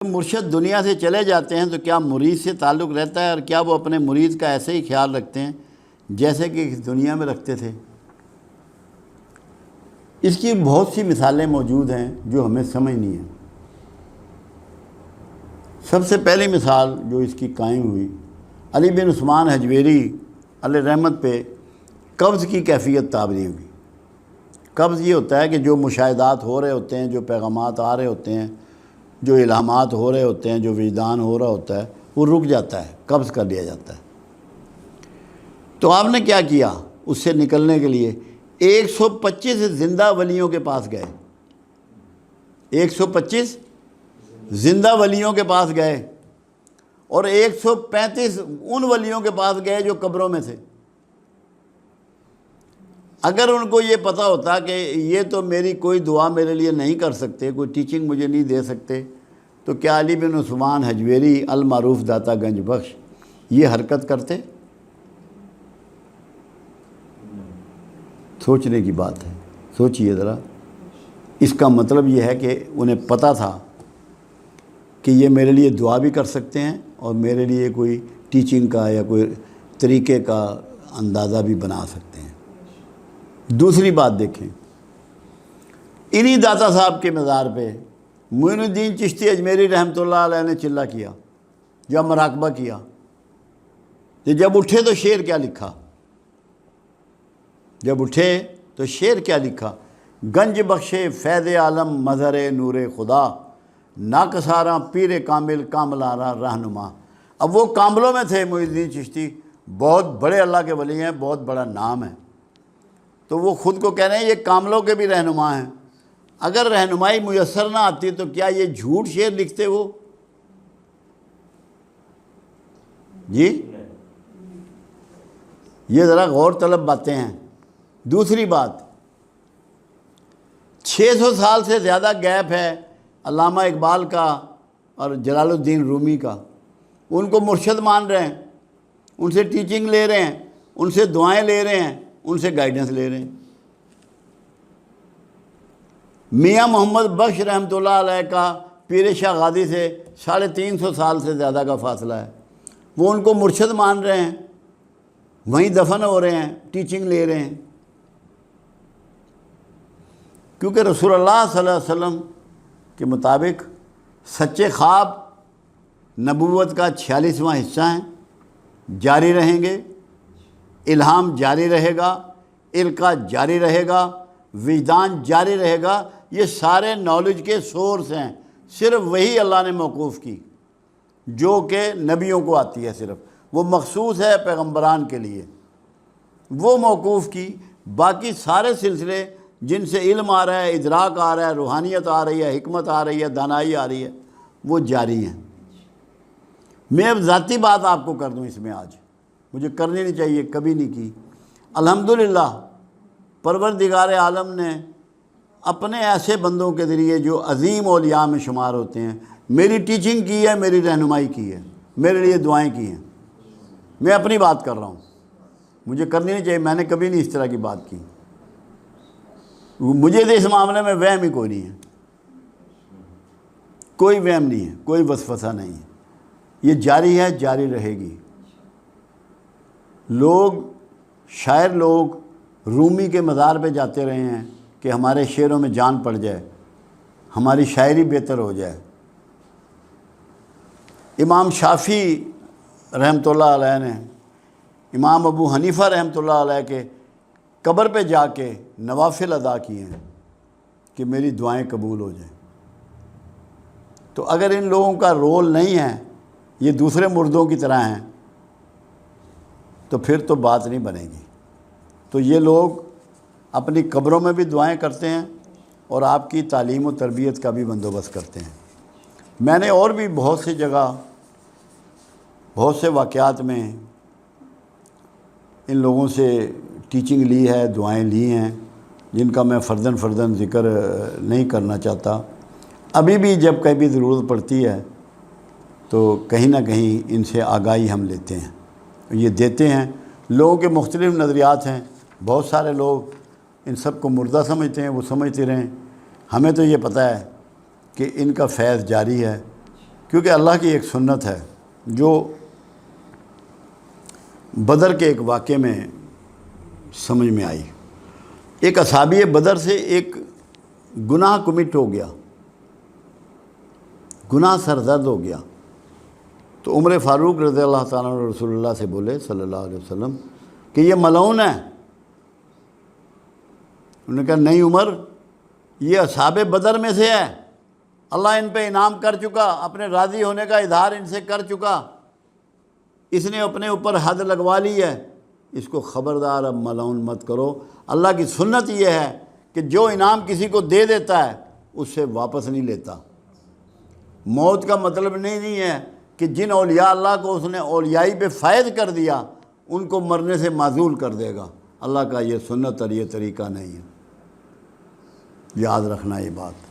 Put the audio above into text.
مرشد دنیا سے چلے جاتے ہیں تو کیا مرید سے تعلق رہتا ہے، اور کیا وہ اپنے مرید کا ایسے ہی خیال رکھتے ہیں جیسے کہ دنیا میں رکھتے تھے؟ اس کی بہت سی مثالیں موجود ہیں جو ہمیں سمجھنی ہیں۔ سب سے پہلی مثال جو اس کی قائم ہوئی، علی بن عثمان حجویری علیہ رحمت پہ قبض کی کیفیت تعبیر ہوئی۔ قبض یہ ہوتا ہے کہ جو مشاہدات ہو رہے ہوتے ہیں، جو پیغامات آ رہے ہوتے ہیں، جو الہامات ہو رہے ہوتے ہیں، جو وجدان ہو رہا ہوتا ہے، وہ رک جاتا ہے، قبض کر لیا جاتا ہے۔ تو آپ نے کیا کیا اس سے نکلنے کے لیے؟ 125 زندہ ولیوں کے پاس گئے، 125 زندہ ولیوں کے پاس گئے، اور 135 ان ولیوں کے پاس گئے جو قبروں میں تھے۔ اگر ان کو یہ پتہ ہوتا کہ یہ تو میری کوئی دعا میرے لیے نہیں کر سکتے، کوئی ٹیچنگ مجھے نہیں دے سکتے، تو کیا علی بن عثمان حجویری المعروف داتا گنج بخش یہ حرکت کرتے؟ سوچنے کی بات ہے، سوچئے ذرا۔ اس کا مطلب یہ ہے کہ انہیں پتہ تھا کہ یہ میرے لیے دعا بھی کر سکتے ہیں اور میرے لیے کوئی ٹیچنگ کا یا کوئی طریقے کا اندازہ بھی بنا سکتے ہیں۔ دوسری بات دیکھیں، انہی داتا صاحب کے مزار پہ معین الدین چشتی اجمیری رحمۃ اللہ علیہ نے چلہ کیا، جب مراقبہ کیا، کہ جب اٹھے تو شعر کیا لکھا، جب اٹھے تو شعر کیا لکھا؟ گنج بخشے فیض عالم مظہر نور خدا، ناکساراں پیر کامل کاملارہ رہنما۔ اب وہ کاملوں میں تھے معین الدین چشتی، بہت بڑے اللہ کے ولی ہیں، بہت بڑا نام ہے، تو وہ خود کو کہہ رہے ہیں یہ کاملوں کے بھی رہنما ہیں۔ اگر رہنمائی میسر نہ آتی تو کیا یہ جھوٹ شعر لکھتے وہ؟ جی یہ ذرا غور طلب باتیں ہیں۔ دوسری بات، 600 سال سے زیادہ گیپ ہے علامہ اقبال کا اور جلال الدین رومی کا۔ ان کو مرشد مان رہے ہیں، ان سے ٹیچنگ لے رہے ہیں، ان سے دعائیں لے رہے ہیں، ان سے گائیڈنس لے رہے ہیں۔ میاں محمد بخش رحمۃ اللہ علیہ کا پیر شاہ غازی سے 350 سال سے زیادہ کا فاصلہ ہے، وہ ان کو مرشد مان رہے ہیں، وہیں دفن ہو رہے ہیں، ٹیچنگ لے رہے ہیں۔ کیونکہ رسول اللہ صلی اللہ علیہ وسلم کے مطابق سچے خواب نبوت کا 46واں حصہ ہیں، جاری رہیں گے، الہام جاری رہے گا، القاء جاری رہے گا، وجدان جاری رہے گا۔ یہ سارے نالج کے سورس ہیں، صرف وہی اللہ نے موقوف کی جو کہ نبیوں کو آتی ہے، صرف وہ مخصوص ہے پیغمبران کے لیے، وہ موقوف کی۔ باقی سارے سلسلے جن سے علم آ رہا ہے، ادراک آ رہا ہے، روحانیت آ رہی ہے، حکمت آ رہی ہے، دانائی آ رہی ہے، وہ جاری ہیں۔ میں اب ذاتی بات آپ کو کر دوں اس میں، آج مجھے کرنی نہیں چاہیے، کبھی نہیں کی۔ الحمدللہ پروردگار عالم نے اپنے ایسے بندوں کے ذریعے جو عظیم اولیاء میں شمار ہوتے ہیں میری ٹیچنگ کی ہے، میری رہنمائی کی ہے، میرے لیے دعائیں کی ہیں۔ میں اپنی بات کر رہا ہوں، مجھے کرنی نہیں چاہیے، میں نے کبھی نہیں اس طرح کی بات کی۔ مجھے تو اس معاملے میں وہم ہی کوئی نہیں ہے، کوئی وہم نہیں ہے، کوئی وسوسہ نہیں ہے، یہ جاری ہے، جاری رہے گی۔ شاعر لوگ رومی کے مزار پہ جاتے رہے ہیں کہ ہمارے شعروں میں جان پڑ جائے، ہماری شاعری بہتر ہو جائے۔ امام شافعی رحمۃ اللہ علیہ نے امام ابو حنیفہ رحمۃ اللہ علیہ کے قبر پہ جا کے نوافل ادا کیے ہیں کہ میری دعائیں قبول ہو جائیں۔ تو اگر ان لوگوں کا رول نہیں ہے، یہ دوسرے مردوں کی طرح ہیں، تو پھر تو بات نہیں بنے گی۔ تو یہ لوگ اپنی قبروں میں بھی دعائیں کرتے ہیں اور آپ کی تعلیم و تربیت کا بھی بندوبست کرتے ہیں۔ میں نے اور بھی بہت سی جگہ، بہت سے واقعات میں ان لوگوں سے ٹیچنگ لی ہے، دعائیں لی ہیں، جن کا میں فرداً ذکر نہیں کرنا چاہتا۔ ابھی بھی جب کبھی ضرورت پڑتی ہے تو کہیں نہ کہیں ان سے آگاہی ہم لیتے ہیں، یہ دیتے ہیں۔ لوگوں کے مختلف نظریات ہیں، بہت سارے لوگ ان سب کو مردہ سمجھتے ہیں، وہ سمجھتے رہیں۔ ہمیں تو یہ پتہ ہے کہ ان کا فیض جاری ہے، کیونکہ اللہ کی ایک سنت ہے جو بدر کے ایک واقعے میں سمجھ میں آئی۔ ایک اصحابی بدر سے ایک گناہ کمٹ ہو گیا، گناہ سرزد ہو گیا، تو عمر فاروق رضی اللہ تعالیٰ عنہ رسول اللہ سے بولے صلی اللہ علیہ وسلم کہ یہ ملعون ہے۔ انہوں نے کہا نہیں عمر، یہ اصحاب بدر میں سے ہے، اللہ ان پہ انعام کر چکا، اپنے راضی ہونے کا اظہار ان سے کر چکا، اس نے اپنے اوپر حد لگوا لی ہے، اس کو خبردار اب ملعون مت کرو۔ اللہ کی سنت یہ ہے کہ جو انعام کسی کو دے دیتا ہے اس سے واپس نہیں لیتا۔ موت کا مطلب نہیں ہے کہ جن اولیاء اللہ کو اس نے اولیائی پہ فائد کر دیا ان کو مرنے سے معزول کر دے گا۔ اللہ کا یہ سنت اور یہ طریقہ نہیں ہے، یاد رکھنا یہ بات۔